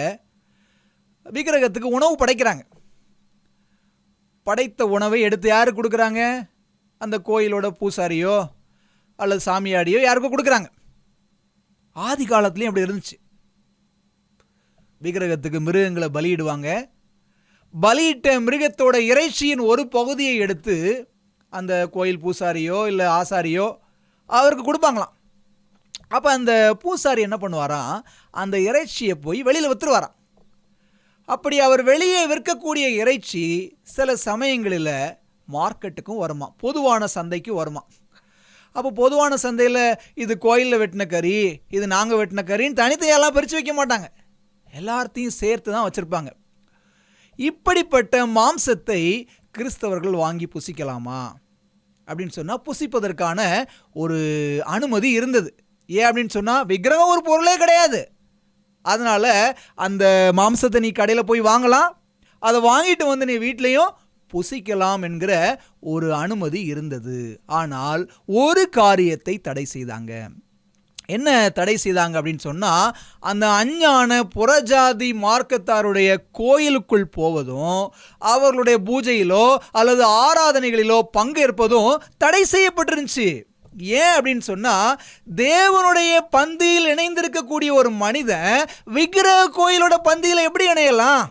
விக்கிரகத்துக்கு உணவு படைக்கிறாங்க. படைத்த உணவை எடுத்து யாருக்கு கொடுக்குறாங்க? அந்த கோயிலோட பூசாரியோ அல்லது சாமியாடியோ யாருக்கோ கொடுக்குறாங்க. ஆதி காலத்துலேயும் அப்படி இருந்துச்சு. விக்கிரகத்துக்கு மிருகங்களை பலியிடுவாங்க. பலியிட்ட மிருகத்தோட இறைச்சியின் ஒரு பகுதியை எடுத்து அந்த கோயில் பூசாரியோ இல்லை ஆசாரியோ அவருக்கு கொடுப்பாங்களாம். அப்போ அந்த பூசாரி என்ன பண்ணுவாராம், அந்த இறைச்சியை போய் வெளியில் விற்றுருவாராம். அப்படி அவர் வெளியே விற்கக்கூடிய இறைச்சி சில சமயங்களில் மார்க்கெட்டுக்கும் வருமா, பொதுவான சந்தைக்கு வருமா. அப்போ பொதுவான சந்தையில் இது கோயிலில் வெட்டின கறி, இது நாங்கள் வெட்டின கறின்னு தனித்தையெல்லாம் பிரித்து வைக்க மாட்டாங்க, எல்லாத்தையும் சேர்த்து தான் வச்சுருப்பாங்க. இப்படிப்பட்ட மாம்சத்தை கிறிஸ்தவர்கள் வாங்கி புசிக்கலாமா அப்படின்னு சொன்னால் புசிப்பதற்கான ஒரு அனுமதி இருந்தது. ஏன் அப்படின்னு சொன்னால் விக்கிரகம் ஒரு பொருளே கிடையாது. அதனால் அந்த மாம்சத்தை நீ கடையில் போய் வாங்கலாம், அதை வாங்கிட்டு வந்து நீ வீட்லேயும் புசிக்கலாம் என்கிற ஒரு அனுமதி இருந்தது. ஆனால் ஒரு காரியத்தை தடை செய்தாங்க. என்ன தடை செய்தாங்க அப்படின்னு சொன்னால், அந்த அஞ்ஞான புறஜாதி மார்க்கத்தாருடைய கோயிலுக்குள் போவதும் அவர்களுடைய பூஜையிலோ அல்லது ஆராதனைகளிலோ பங்கேற்பதும் தடை செய்யப்பட்டிருந்துச்சு. ஏன் அப்படின்னு சொன்னால், தேவனுடைய பந்தியில் இணைந்திருக்கக்கூடிய ஒரு மனிதன் விக்கிரக கோயிலோட பந்தியில் எப்படி இணையலாம்?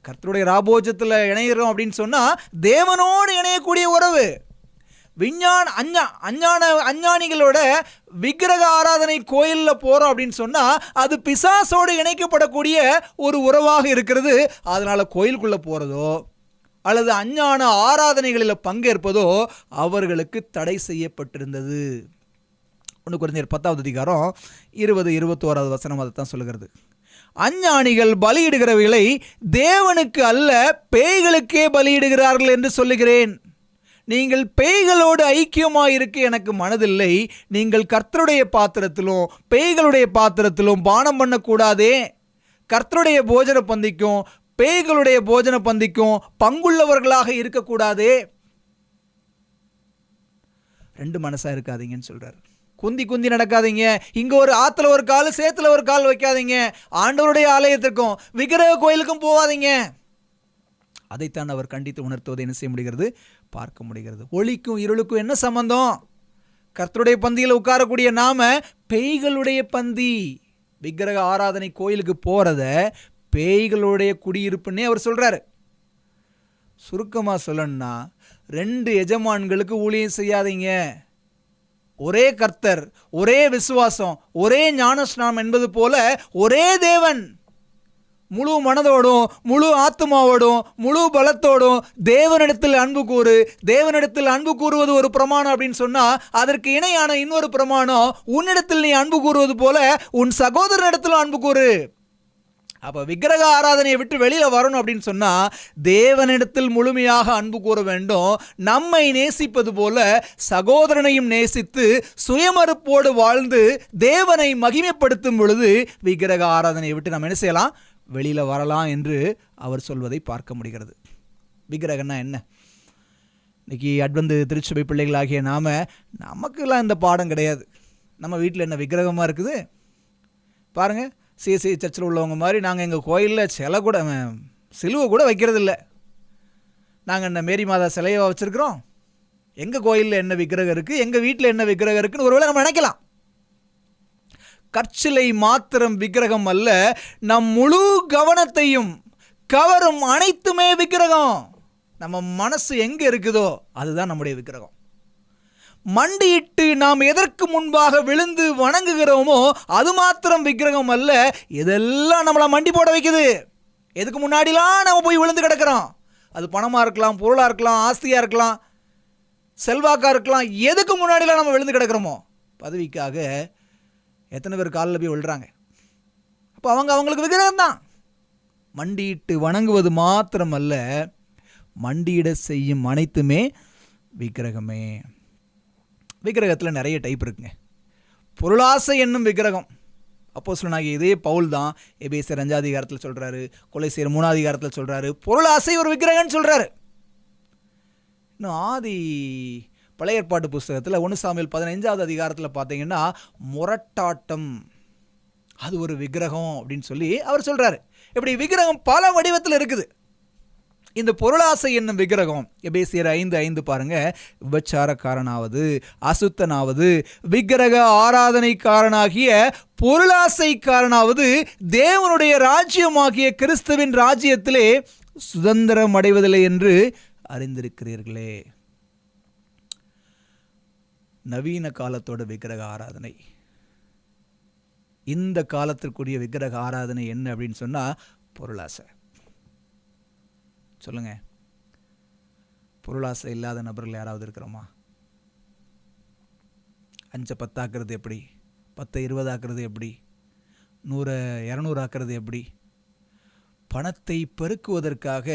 கர்த்தருடைய ராபோஜத்தில் இணைகிறோம் அப்படின்னு சொன்னால் தேவனோடு இணையக்கூடிய உறவு. அஞ்ஞானிகளோட விக்கிரக ஆராதனை கோயிலில் போகிறோம் அப்படின்னு சொன்னால் அது பிசாசோடு இணைக்கப்படக்கூடிய ஒரு உறவாக இருக்கிறது. அதனால் கோயிலுக்குள்ளே போகிறதோ அல்லது அஞ்ஞான ஆராதனைகளில் பங்கேற்பதோ அவர்களுக்கு தடை செய்யப்பட்டிருந்தது. 1 கொரிந்தியர் 10வது அதிகாரம் 20-21 வசனம் அதைத்தான் சொல்லுகிறது. அஞ்ஞானிகள் பலியிடுகிறவைகளை தேவனுக்கு அல்ல பேய்களுக்கே பலியிடுகிறார்கள் என்று சொல்லுகிறேன். நீங்கள் பேய்களோடு ஐக்கியமாயிருக்க எனக்கு மனதில்லை. நீங்கள் கர்த்தருடைய பாத்திரத்திலும் பேய்களுடைய பாத்திரத்திலும் பானம் பண்ணக்கூடாதே. கர்த்தருடைய போஜன பந்திக்கும் பேய்களுடைய போஜன பந்திக்கும் பங்குள்ளவர்களாக இருக்கக்கூடாதே. 2 மனசா இருக்காதீங்கன்னு சொல்றாரு. குந்தி நடக்காதீங்க. இங்க ஒரு ஆத்துல ஒரு கால் சேத்துல ஒரு கால் வைக்காதீங்க. ஆண்டவருடைய ஆலயத்துக்கும் விக்கிரக கோயிலுக்கும் போவாதீங்க. அதைத்தான் அவர் கண்டித்து உணர்த்துவதை என்ன செய்ய முடிகிறது, பார்க்க முடிகிறது. ஒளிக்கும் இருளுக்கும் என்ன சம்பந்தம்? கர்த்தருடைய பந்தியில் உட்காரக்கூடிய நாம பேய்களுடைய பந்தி, விக்கிரக ஆராதனை கோயிலுக்கு போறத பேய்களுடைய குடியிருப்புன்னே அவர் சொல்றாரு. சுருக்கமா சொல்லணும்னா 2 எஜமான்களுக்கு ஊழியம் செய்யாதீங்க. ஒரே கர்த்தர், ஒரே விசுவாசம், ஒரே ஞானஸ்நானம் என்பது போல ஒரே தேவன். முழு மனதோடும் முழு ஆத்மாவோடும் முழு பலத்தோடும் தேவனிடத்தில் அன்பு கூறு. தேவனிடத்தில் அன்பு கூறுவது ஒரு பிரமாணம் அப்படின்னு சொன்னா, அதற்கு இணையான இன்னொரு பிரமாணம், உன்னிடத்தில் நீ அன்பு கூறுவது போல உன் சகோதரனிடத்திலும் அன்பு கூறு. அப்ப விக்கிரக ஆராதனையை விட்டு வெளியில வரணும் அப்படின்னு சொன்னா தேவனிடத்தில் முழுமையாக அன்பு கூற வேண்டும். நம்மை நேசிப்பது போல சகோதரனையும் நேசித்து சுயமறுப்போடு வாழ்ந்து தேவனை மகிமைப்படுத்தும் பொழுது விக்கிரக ஆராதனையை விட்டு நம்ம என்ன செய்யலாம், வெளியில வரலாம் என்று அவர் சொல்வதை பார்க்க முடிகிறது. விக்கிரகம்னா என்ன? இன்னைக்கு அட்வென்ட் திருச்சபை பிள்ளைகளாகிய நமக்கெல்லாம் இந்த பாடம் கிடையாது. நம்ம வீட்டில் என்ன விக்கிரகமாக இருக்குது பாருங்க. சிஎஸ்சி சர்ச்சில் உள்ளவங்க மாதிரி நாங்கள் எங்கள் கோயிலில் சிலுவை கூட வைக்கிறது இல்லை. நாங்கள் என்ன மேரி மாதா சிலையை வச்சுருக்கிறோம்? எங்கள் கோயிலில் என்ன விக்கிரகம் இருக்குது, எங்கள் வீட்டில் என்ன விக்கிரகம் இருக்குன்னு ஒருவேளை நம்ம நினைக்கலாம். கற்சிலை மாத்திரம் விக்கிரகம் அல்ல, நம் முழு கவனத்தையும் கவரும் அனைத்துமே விக்கிரகம். நம்ம மனசு எங்கே இருக்குதோ அதுதான் நம்முடைய விக்கிரகம். மண்டியிட்டு நாம் எதற்கு முன்பாக விழுந்து வணங்குகிறோமோ அது மாத்திரம் விக்கிரகம் அல்ல, இதெல்லாம் நம்மளை மண்டி போட வைக்குது. எதுக்கு முன்னாடிலாம் நம்ம போய் விழுந்து கிடக்கிறோம். அது பணமாக இருக்கலாம், பொருளாக இருக்கலாம், ஆஸ்தியாக இருக்கலாம், செல்வாக்காக இருக்கலாம். எதுக்கு முன்னாடிலாம் நம்ம விழுந்து கிடக்கிறோமோ? பதவிக்காக எத்தனை பேர் காலில் போய் விழுறாங்க. அப்போ அவங்களுக்கு விக்கிரகம் தான். மண்டியிட்டு வணங்குவது மாத்திரமல்ல, மண்டியிட செய்யும் அனைத்துமே விக்கிரகமே. விக்கிரகத்தில் நிறைய டைப் இருக்குங்க. பொருளாசை என்னும் விக்கிரகம். அப்போஸ்தலனாகிய இதே பவுல் தான் எபேசியர் 5வது அதிகாரத்தில் சொல்கிறாரு, கொலோசியர் 3வது அதிகாரத்தில் சொல்கிறாரு, பொருளாசை ஒரு விக்கிரகம்னு சொல்கிறாரு. இன்னும் பழைய ஏற்பாட்டு புஸ்தகத்தில் 1 சாமுவேல் 15வது அதிகாரத்தில் பார்த்தீங்கன்னா முரட்டாட்டம் அது ஒரு விக்கிரகம் அப்படின்னு சொல்லி அவர் சொல்கிறாரு. இப்படி விக்கிரகம் பல வடிவத்தில் இருக்குது. இந்த பொருளாசை என்னும் விக்கிரகம், எபேசியர் 5:5 பாருங்க, விபச்சாரக்காரனாவது அசுத்தனாவது விக்கிரக ஆராதனைக்காரனாகிய பொருளாசைக்காரனாவது தேவனுடைய ராஜ்யமாகிய கிறிஸ்துவின் ராஜ்யத்திலே சுதந்திரம் அடைவதில்லை என்று அறிந்திருக்கிறீர்களே. நவீன காலத்தோட விக்கிரக ஆராதனை, இந்த காலத்திற்குரிய விக்கிரக ஆராதனை என்ன அப்படின்னு சொன்னா பொருளாசை. சொல்லுங்க, பொருளாசை இல்லாத நபர்கள் யாராவது இருக்கிறோமா? 5 10 ஆக்குறது எப்படி, 10 20 ஆக்குறது எப்படி, 100 200 ஆக்குறது எப்படி? பணத்தை பெருக்குவதற்காக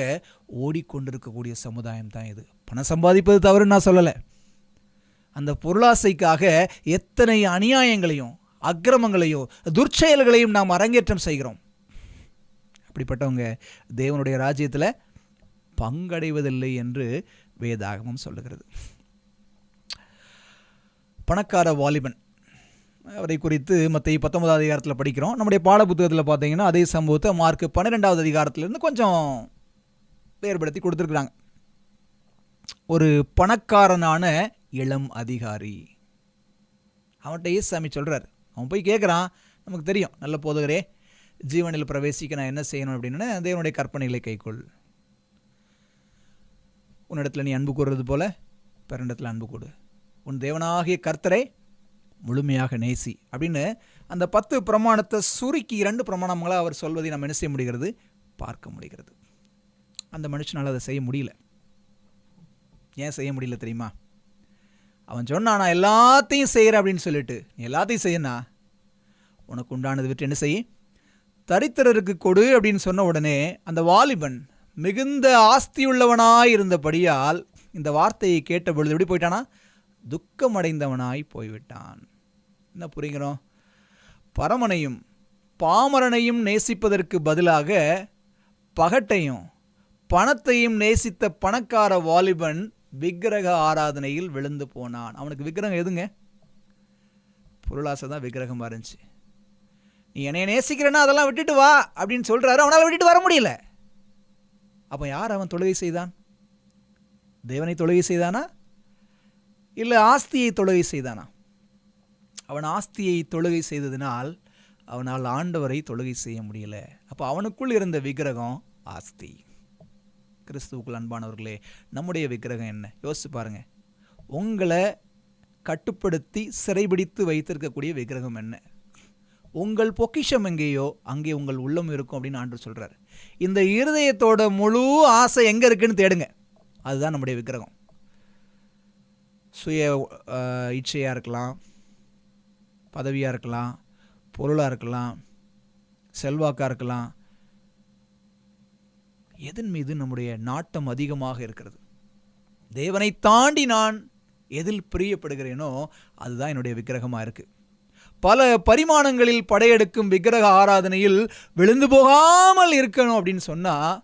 ஓடிக்கொண்டிருக்கக்கூடிய சமுதாயம் தான் இது. பணம் சம்பாதிப்பது தவறுன்னு நான் சொல்லலை. அந்த பொருளாசைக்காக எத்தனை அநியாயங்களையும் அக்கிரமங்களையும் துர்ச்செயல்களையும் நாம் அரங்கேற்றம் செய்கிறோம். அப்படிப்பட்டவங்க தேவனுடைய ராஜ்யத்தில் பங்கடைவதில்லை என்று வேதாகமம் சொல்லுகிறது. பணக்கார வாலிபன், அவரை குறித்து மத்தேயு 19 அதிகாரத்தில் படிக்கிறோம். நம்முடைய பாட புத்தகத்தில் பார்த்தீங்கன்னா அதே சம்பவத்தை மார்க் 12 அதிகாரத்திலிருந்து கொஞ்சம் வேறுபடுத்தி கொடுத்துருக்குறாங்க. ஒரு பணக்காரனான இளம் அதிகாரி, அவன்கிட்ட இயேசுசாமி சொல்கிறார். அவன் போய் கேட்குறான், நமக்கு தெரியும், நல்ல போதகரே, ஜீவனில் பிரவேசிக்க நான் என்ன செய்யணும் அப்படின்னு, தேவனுடைய கற்பனைகளை கைக்கொள், உன்னிடத்தில் நீ அன்பு கூறுறது போல பிறனிடத்தில் அன்பு கூடு, உன் தேவனாகிய கர்த்தரை முழுமையாக நேசி அப்படின்னு அந்த 10 பிரமாணத்தை சுருக்கி 2 பிரமாணங்களாக அவர் சொல்வதை நம்ம என்ன செய்ய முடிகிறது, பார்க்க முடிகிறது. அந்த மனுஷனால் அதை செய்ய முடியல. ஏன் செய்ய முடியல தெரியுமா? அவன் சொன்னான், நான் எல்லாத்தையும் செய்கிறேன் அப்படின்னு சொல்லிட்டு, நீ எல்லாத்தையும் செய்யணா, உனக்கு உண்டானது விட்டு என்ன செய்ய, தரித்திரருக்கு கொடு அப்படின்னு சொன்ன உடனே அந்த வாலிபன் மிகுந்த ஆஸ்தியுள்ளவனாய் இருந்தபடியால் இந்த வார்த்தையை கேட்ட பொழுது எப்படி போயிட்டானா, துக்கமடைந்தவனாய் போய்விட்டான். என்ன புரிகிறோம்? பரமனையும் பாமரனையும் நேசிப்பதற்கு பதிலாக பகட்டையும் பணத்தையும் நேசித்த பணக்கார வாலிபன் விக்கிரக ஆராதனையில் விழுந்து போனான். அவனுக்கு விக்கிரகம் எதுங்க? பொருளாசை தான் விக்கிரகமாக இருந்துச்சு. நீ என்னை நேசிக்கிறேன்னா அதெல்லாம் விட்டுட்டு வா அப்படின்னு சொல்கிறாரு. அவனால் விட்டுட்டு வர முடியல. அப்போ யார் அவன் தொழுகை செய்தான்? தேவனை தொழுகை செய்தானா, இல்லை ஆஸ்தியை தொழுகை செய்தானா? அவன் ஆஸ்தியை தொழுகை செய்ததினால் அவனால் ஆண்டவரை தொழுகை செய்ய முடியல. அப்போ அவனுக்குள் இருந்த விக்கிரகம் ஆஸ்தி. கிறிஸ்துவுக்குள் அன்பானவர்களே, நம்முடைய விக்கிரகம் என்ன? யோசிச்சு பாருங்க. உங்களை கட்டுப்படுத்தி சிறைபிடித்து வைத்திருக்கக்கூடிய விக்கிரகம் என்ன? உங்கள் பொக்கிஷம் எங்கேயோ அங்கே உங்கள் உள்ளம் இருக்கும் அப்படின்னு ஆண்டவர் சொல்கிறார். இந்த இருதயத்தோட முழு ஆசை எங்கே இருக்குன்னு தேடுங்க. அதுதான் நம்முடைய விக்கிரகம். சுய இச்சையாக இருக்கலாம், பதவியாக இருக்கலாம், பொருளாக இருக்கலாம், செல்வாக்காக இருக்கலாம். எதன் மீது நம்முடைய நாட்டம் அதிகமாக இருக்கிறது? தேவனை தாண்டி நான் எதில் பிரியப்படுகிறேனோ அதுதான் என்னுடைய விக்கிரகமாக இருக்குது. பல பரிமாணங்களில் படையெடுக்கும் விக்கிரக ஆராதனையில் விழுந்து போகாமல் இருக்கணும் அப்படின்னு சொன்னால்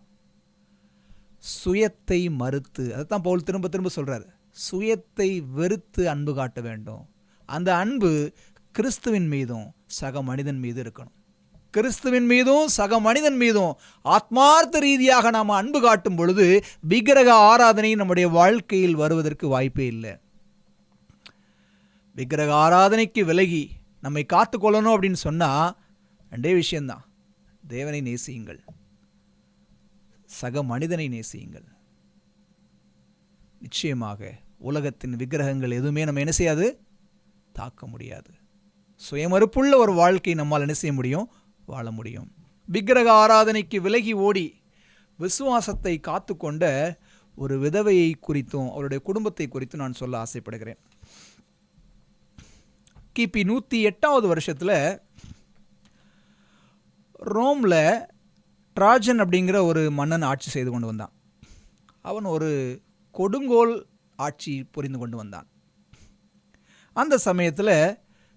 சுயத்தை மறுத்து, அதைத்தான் பவுல் திரும்ப திரும்ப சொல்கிறார், சுயத்தை வெறுத்து அன்பு காட்ட வேண்டும். அந்த அன்பு கிறிஸ்துவின் மீதும் சக மனிதன் மீது இருக்கணும். கிறிஸ்துவின் மீதும் சக மனிதன் மீதும் ஆத்மார்த்த ரீதியாக நாம் அன்பு காட்டும் பொழுது விக்கிரக ஆராதனை நம்முடைய வாழ்க்கையில் வருவதற்கு வாய்ப்பே இல்லை. விக்கிரக ஆராதனைக்கு விலகி நம்மை காத்துக்கொள்ளணும் அப்படின்னு சொன்னால் 2 விஷயம்தான். தேவனை நேசியுங்கள், சக மனிதனை நேசியுங்கள். நிச்சயமாக உலகத்தின் விக்கிரகங்கள் எதுவுமே நம்ம என்ன செய்யாது, தாக்க முடியாது. சுயமறுப்புள்ள ஒரு வாழ்க்கை நம்மால் என்ன செய்ய முடியும், வாழ முடியும். விக்கிரக ஆராதனைக்கு விலகி ஓடி விசுவாசத்தை காத்து கொண்ட ஒரு விதவையை குறித்தும் அவருடைய குடும்பத்தை குறித்தும் நான் சொல்ல ஆசைப்படுகிறேன். கிபி 108வது வருஷத்தில் ரோமில் ட்ராஜன் அப்படிங்கிற ஒரு மன்னன் ஆட்சி செய்து கொண்டு வந்தான். அவன் ஒரு கொடுங்கோல் ஆட்சி புரிந்து கொண்டு வந்தான். அந்த சமயத்தில்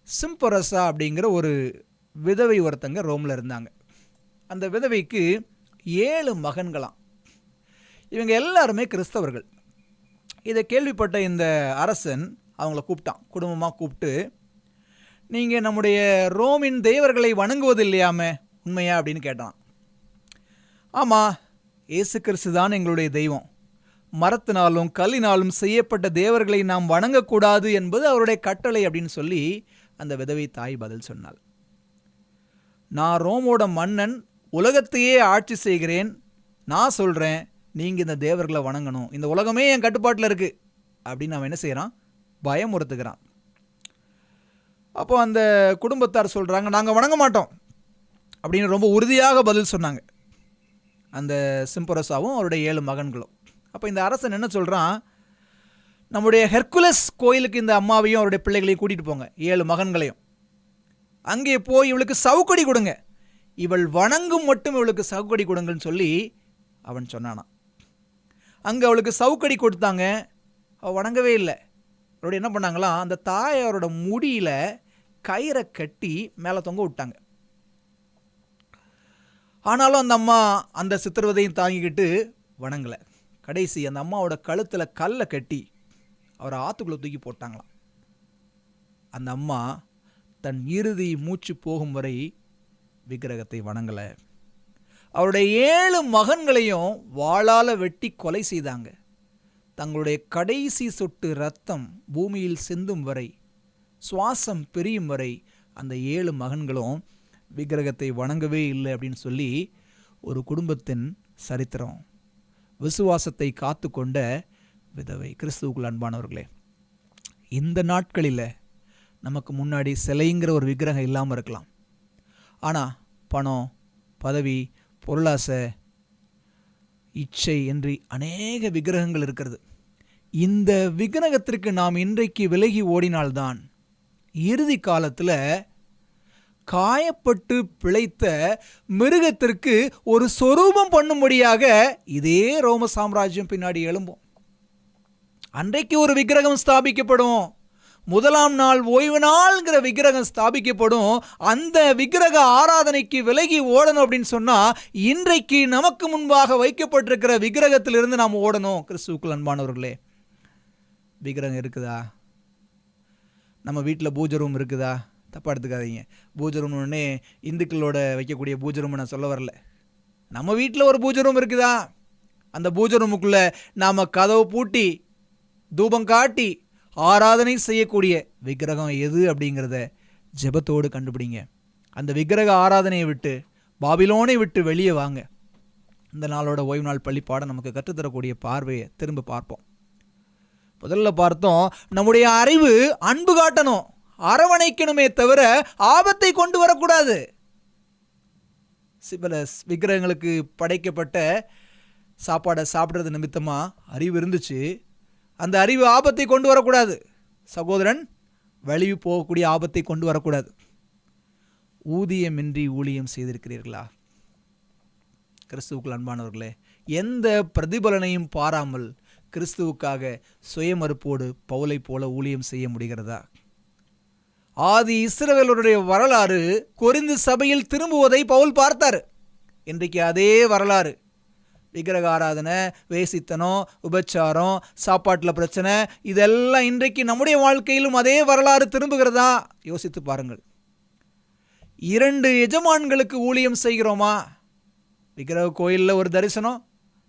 சிம்பரசா அப்படிங்கிற ஒரு விதவை ஒருத்தங்க ரோமில் இருந்தாங்க. அந்த விதவைக்கு 7 மகன்களாம். இவங்க எல்லாருமே கிறிஸ்தவர்கள். இதை கேள்விப்பட்ட இந்த அரசன் அவங்கள கூப்பிட்டான், குடும்பமாக கூப்பிட்டு, நீங்கள் நம்முடைய ரோமின் தேவர்களை வணங்குவது இல்லையாமே, உண்மையா அப்படின்னு கேட்டான். ஆமாம், இயேசு கிறிஸ்து தான் எங்களுடைய தெய்வம். மரத்தினாலும் கல்லினாலும் செய்யப்பட்ட தேவர்களை நாம் வணங்கக்கூடாது என்பது அவருடைய கட்டளை அப்படின்னு சொல்லி அந்த விதவை தாய் பதில் சொன்னாள். நான் ரோமோட மன்னன், உலகத்தையே ஆட்சி செய்கிறேன், நான் சொல்கிறேன் நீங்கள் இந்த தேவர்களை வணங்கணும், இந்த உலகமே என் கட்டுப்பாட்டில் இருக்குது அப்படின்னு அவன் என்ன செய்கிறான், பயமுறுத்துகிறான். அப்போ அந்த குடும்பத்தார் சொல்கிறாங்க, நாங்கள் வணங்க மாட்டோம் அப்படின்னு ரொம்ப உறுதியாக பதில் சொன்னாங்க, அந்த சிம்பரசாவும் அவருடைய 7 மகன்களும். அப்போ இந்த அரசன் என்ன சொல்கிறான், நம்முடைய ஹெர்குலஸ் கோயிலுக்கு இந்த அம்மாவையும் அவருடைய பிள்ளைகளையும் கூட்டிகிட்டு போங்க, 7 மகன்களையும். அங்கே போய் இவளுக்கு சவுக்கடி கொடுங்க, இவள் வணங்கும் மட்டும் இவளுக்கு சவுக்கடி கொடுங்கன்னு சொல்லி அவன் சொன்னானான். அங்கே அவளுக்கு சவுக்கடி கொடுத்தாங்க, அவள் வணங்கவே இல்லை. அவரோட என்ன பண்ணாங்களாம், அந்த தாயாரோட முடியில் கயிறை கட்டி மேலே தொங்க விட்டாங்க. ஆனாலும் அந்த அம்மா அந்த சித்திரவதையும் தாங்கிக்கிட்டு வணங்கலை. கடைசி அந்த அம்மாவோட கழுத்தில் கல்லை கட்டி அவரை ஆற்றுக்குள்ளே தூக்கி போட்டாங்களாம். அந்த அம்மா தன் இறுதி மூச்சு போகும் வரை விக்கிரகத்தை வணங்கலை. அவருடைய 7 மகன்களையும் வாளால் வெட்டி கொலை செய்தாங்க. தங்களுடைய கடைசி சொட்டு ரத்தம் பூமியில் சிந்தும் வரை, சுவாசம் பிரியும் வரை அந்த 7 மகன்களும் விக்கிரகத்தை வணங்கவே இல்லை அப்படின்னு சொல்லி ஒரு குடும்பத்தின் சரித்திரம். விசுவாசத்தை காத்து கொண்ட விதவை. கிறிஸ்துவுக்குள் அன்பானவர்களே, இந்த நாட்களில் நமக்கு முன்னாடி சிலைங்கிற ஒரு விக்கிரகம் இல்லாமல் இருக்கலாம். ஆனால் பணம், பதவி, பொருளாசை, இச்சை என்று அநேக விக்கிரகங்கள் இருக்கிறது. இந்த விக்கிரகத்திற்கு நாம் இன்றைக்கு விலகி ஓடினால்தான் இறுதி காலத்தில் காயப்பட்டு பிழைத்த மிருகத்திற்கு ஒரு சொரூபம் பண்ணும்படியாக இதே ரோம சாம்ராஜ்யம் பின்னாடி எழும்பும். அன்றைக்கு ஒரு விக்கிரகம் ஸ்தாபிக்கப்படும், 1ஆம் நாள் ஓய்வு நாள்ங்கிற விக்கிரகம் ஸ்தாபிக்கப்படும். அந்த விக்கிரக ஆராதனைக்கு விலகி ஓடணும் அப்படின்னு சொன்னால் இன்றைக்கு நமக்கு முன்பாக வைக்கப்பட்டிருக்கிற விக்கிரகத்திலிருந்து நாம் ஓடணும். கிறிஸ்துவுக்குள் அன்பானவர்களே, விக்கிரகம் இருக்குதா? நம்ம வீட்டில் பூஜை ரூம் இருக்குதா? தப்பாக எடுத்துக்காதீங்க. பூஜை ரூம் உடனே இந்துக்களோட வைக்கக்கூடிய பூஜை ரூம் நான் சொல்ல வரல. நம்ம வீட்டில் ஒரு பூஜை ரூம் இருக்குதா? அந்த பூஜை ரூமுக்குள்ளே நாம் கதவை பூட்டி தூபம் காட்டி ஆராதனை செய்யக்கூடிய விக்கிரகம் எது அப்படிங்கிறத ஜெபத்தோடு கண்டுபிடிங்க. அந்த விக்கிரக ஆராதனையை விட்டு, பாபிலோனை விட்டு வெளியே வாங்க. இந்த நாளோட ஓய்வு நாள் பள்ளி பாடம் நமக்கு கற்றுத்தரக்கூடிய பார்வையை திரும்ப பார்ப்போம். முதல்ல பார்த்தோம், நம்முடைய அறிவு அன்பு காட்டணும், அரவணைக்கணுமே தவிர ஆபத்தை கொண்டு வரக்கூடாது. சில விக்கிரகங்களுக்கு படைக்கப்பட்ட சாப்பாடை சாப்பிட்றது நிமித்தமாக அறிவு இருந்துச்சு. அந்த அறிவு ஆபத்தை கொண்டு வரக்கூடாது. சகோதரன், வலிவு போகக்கூடிய ஆபத்தை கொண்டு வரக்கூடாது. ஊதியமின்றி ஊழியம் செய்திருக்கிறீர்களா? கிறிஸ்துவுக்குள் அன்பானவர்களே, எந்த பிரதிபலனையும் பாராமல் கிறிஸ்துவுக்காக சுயமறுப்போடு பவுலை போல ஊழியம் செய்ய முடிகிறதா? ஆதி இஸ்ரவேலருடைய வரலாறு கொரிந்து சபையில் திரும்புவதை பவுல் பார்த்தார். இன்றைக்கு அதே வரலாறு, விக்கிரக ஆராதனை, வேசித்தனம், உபச்சாரம், சாப்பாட்டில் பிரச்சனை, இதெல்லாம் இன்றைக்கு நம்முடைய வாழ்க்கையிலும் அதே வரலாறு திரும்புகிறதா? யோசித்து பாருங்கள். 2 எஜமான்களுக்கு ஊழியம் செய்கிறோமா? விக்கிரக கோயிலில் ஒரு தரிசனம்,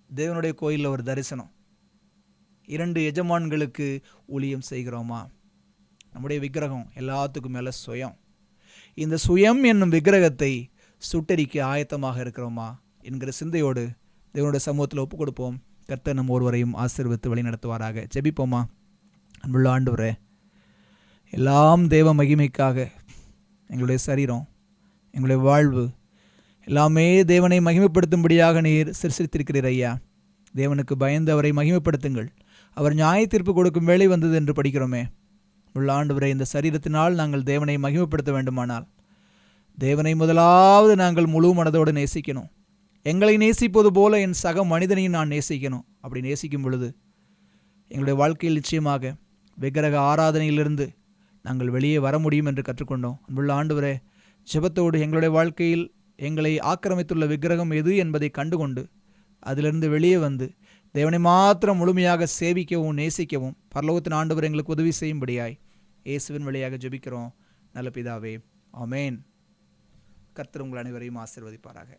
தேவனுடைய கோயிலில் ஒரு தரிசனம். 2 எஜமான்களுக்கு ஊழியம் செய்கிறோமா? நம்முடைய விக்கிரகம் எல்லாத்துக்கும் மேலே சுயம். இந்த சுயம் என்னும் விக்கிரகத்தை சுட்டரிக்க ஆயத்தமாக இருக்கிறோமா என்கிற சிந்தையோடு தேவனுடைய சமூகத்தில் ஒப்புக் கொடுப்போம். கர்த்தர் நம் ஒருவரையும் ஆசீர்வதித்து வழி நடத்துவாராக. ஜெபிப்போமா. அன்புள்ள ஆண்டவரே, எல்லாம் தேவ மகிமைக்காக எங்களுடைய சரீரம், எங்களுடைய வாழ்வு எல்லாமே தேவனை மகிமைப்படுத்தும்படியாக நீர் சிருஷ்டித்திருக்கிறீர் ஐயா. தேவனுக்கு பயந்து அவரை மகிமைப்படுத்துங்கள். அவர் நியாய தீர்ப்பு கொடுக்கும் வேளை வந்தது என்று படிக்கிறோமே. உள்ள ஆண்டவரே, இந்த சரீரத்தினால் நாங்கள் தேவனை மகிமைப்படுத்த வேண்டுமானால் தேவனை முதலாவது நாங்கள் முழு மனதோடு நேசிக்கணும். எங்களை நேசிப்பது போல என் சக மனிதனையும் நான் நேசிக்கணும். அப்படி நேசிக்கும் பொழுது எங்களுடைய வாழ்க்கையில் நிச்சயமாக விக்கிரக ஆராதனையிலிருந்து நாங்கள் வெளியே வர முடியும் என்று கற்றுக்கொண்டோம். அன்புள்ள ஆண்டவரே, ஜெபத்தோடு எங்களுடைய வாழ்க்கையில் எங்களை ஆக்கிரமித்துள்ள விக்கிரகம் எது என்பதை கண்டுகொண்டு அதிலிருந்து வெளியே வந்து தேவனை மாத்திரம் முழுமையாக சேவிக்கவும் நேசிக்கவும் பரலோகத்தின் ஆண்டவர் எங்களுக்கு உதவி செய்யும்படியாய் இயேசுவின் வழியாக ஜெபிக்கிறோம் நல்ல பிதாவே, ஆமேன். கர்த்தர் உங்கள் அனைவரையும் ஆசீர்வதிப்பாராக.